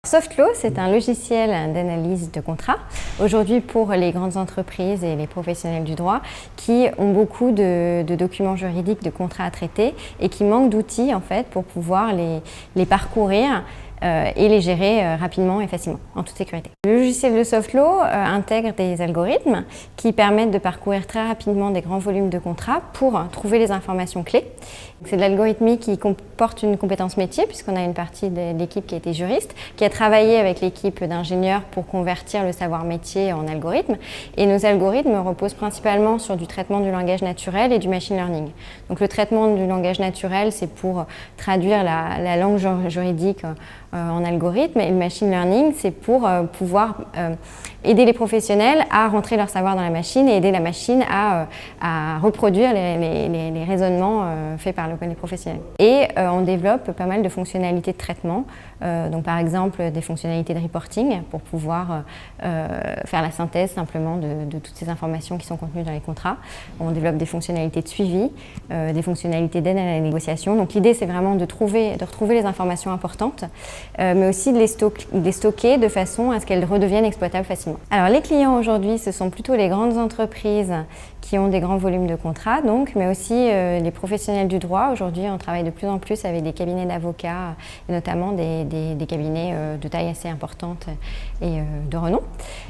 Softlaw, c'est un logiciel d'analyse de contrats, aujourd'hui pour les grandes entreprises et les professionnels du droit qui ont beaucoup de documents juridiques, de contrats à traiter et qui manquent d'outils en fait, pour pouvoir les parcourir et les gérer rapidement et facilement, en toute sécurité. Le logiciel de Softlaw intègre des algorithmes qui permettent de parcourir très rapidement des grands volumes de contrats pour trouver les informations clés. C'est de l'algorithmie qui comporte une compétence métier, puisqu'on a une partie de l'équipe qui a été juriste, qui a travaillé avec l'équipe d'ingénieurs pour convertir le savoir métier en algorithmes. Et nos algorithmes reposent principalement sur du traitement du langage naturel et du machine learning. Donc le traitement du langage naturel, c'est pour traduire la langue juridique en algorithme, et le machine learning, c'est pour pouvoir aider les professionnels à rentrer leur savoir dans la machine et aider la machine à reproduire les raisonnements faits par les professionnels. Et on développe pas mal de fonctionnalités de traitement, donc par exemple des fonctionnalités de reporting pour pouvoir faire la synthèse simplement de toutes ces informations qui sont contenues dans les contrats. On développe des fonctionnalités de suivi, des fonctionnalités d'aide à la négociation. Donc l'idée, c'est vraiment de retrouver les informations importantes, mais aussi de les stocker de façon à ce qu'elles redeviennent exploitables facilement. Alors les clients aujourd'hui, ce sont plutôt les grandes entreprises qui ont des grands volumes de contrats, donc, mais aussi les professionnels du droit. Aujourd'hui, on travaille de plus en plus avec des cabinets d'avocats, et notamment des cabinets de taille assez importante et de renom.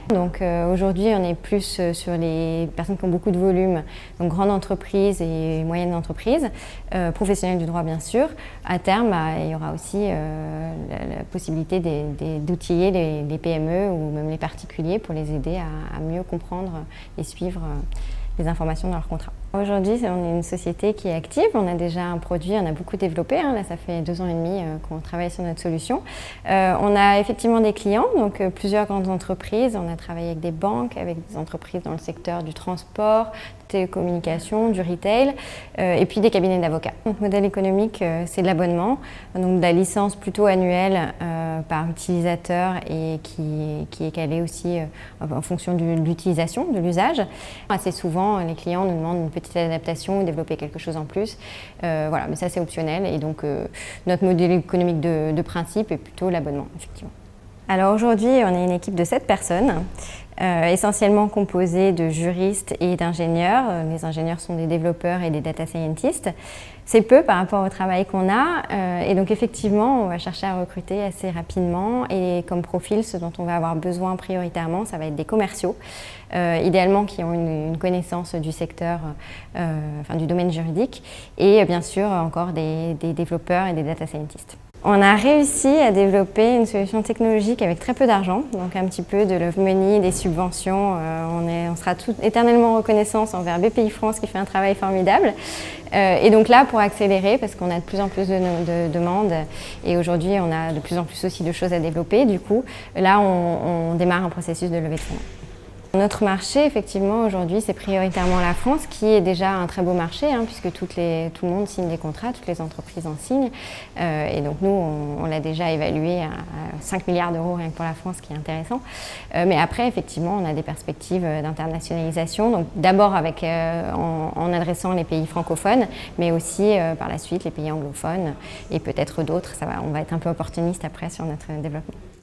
Donc aujourd'hui, on est plus sur les personnes qui ont beaucoup de volume, donc grandes entreprises et moyennes entreprises, professionnels du droit bien sûr. À terme, il y aura aussi la possibilité d'outiller les PME ou même les particuliers pour les aider à mieux comprendre et suivre les informations dans leur contrat. Aujourd'hui, on est une société qui est active, on a déjà un produit, on a beaucoup développé, là ça fait 2 ans et demi qu'on travaille sur notre solution. On a effectivement des clients, donc plusieurs grandes entreprises, on a travaillé avec des banques, avec des entreprises dans le secteur du transport, télécommunications, du retail, et puis des cabinets d'avocats. Notre modèle économique, c'est de l'abonnement, donc de la licence plutôt annuelle par utilisateur et qui est calée aussi en fonction de l'utilisation, de l'usage. Assez souvent, les clients nous demandent une petite adaptation ou développer quelque chose en plus. Voilà, mais ça c'est optionnel et donc notre modèle économique de principe est plutôt l'abonnement, effectivement. Alors aujourd'hui, on est une équipe de 7 personnes, essentiellement composée de juristes et d'ingénieurs. Les ingénieurs sont des développeurs et des data scientists. C'est peu par rapport au travail qu'on a et donc effectivement, on va chercher à recruter assez rapidement et comme profil, ce dont on va avoir besoin prioritairement, ça va être des commerciaux, idéalement qui ont une connaissance du secteur, du domaine juridique et bien sûr encore des développeurs et des data scientists. On a réussi à développer une solution technologique avec très peu d'argent, donc un petit peu de love money, des subventions. On sera éternellement reconnaissants envers BPI-France qui fait un travail formidable. Et donc là, pour accélérer, parce qu'on a de plus en plus de demandes et aujourd'hui on a de plus en plus aussi de choses à développer, du coup, là on démarre un processus de levée de fonds. Notre marché, effectivement, aujourd'hui, c'est prioritairement la France, qui est déjà un très beau marché, puisque tout le monde signe des contrats, toutes les entreprises en signent. Et donc nous, on l'a déjà évalué à 5 milliards d'euros rien que pour la France, ce qui est intéressant. Mais après, effectivement, on a des perspectives d'internationalisation, donc d'abord en adressant les pays francophones, mais aussi par la suite les pays anglophones et peut-être d'autres. On va être un peu opportuniste après sur notre développement.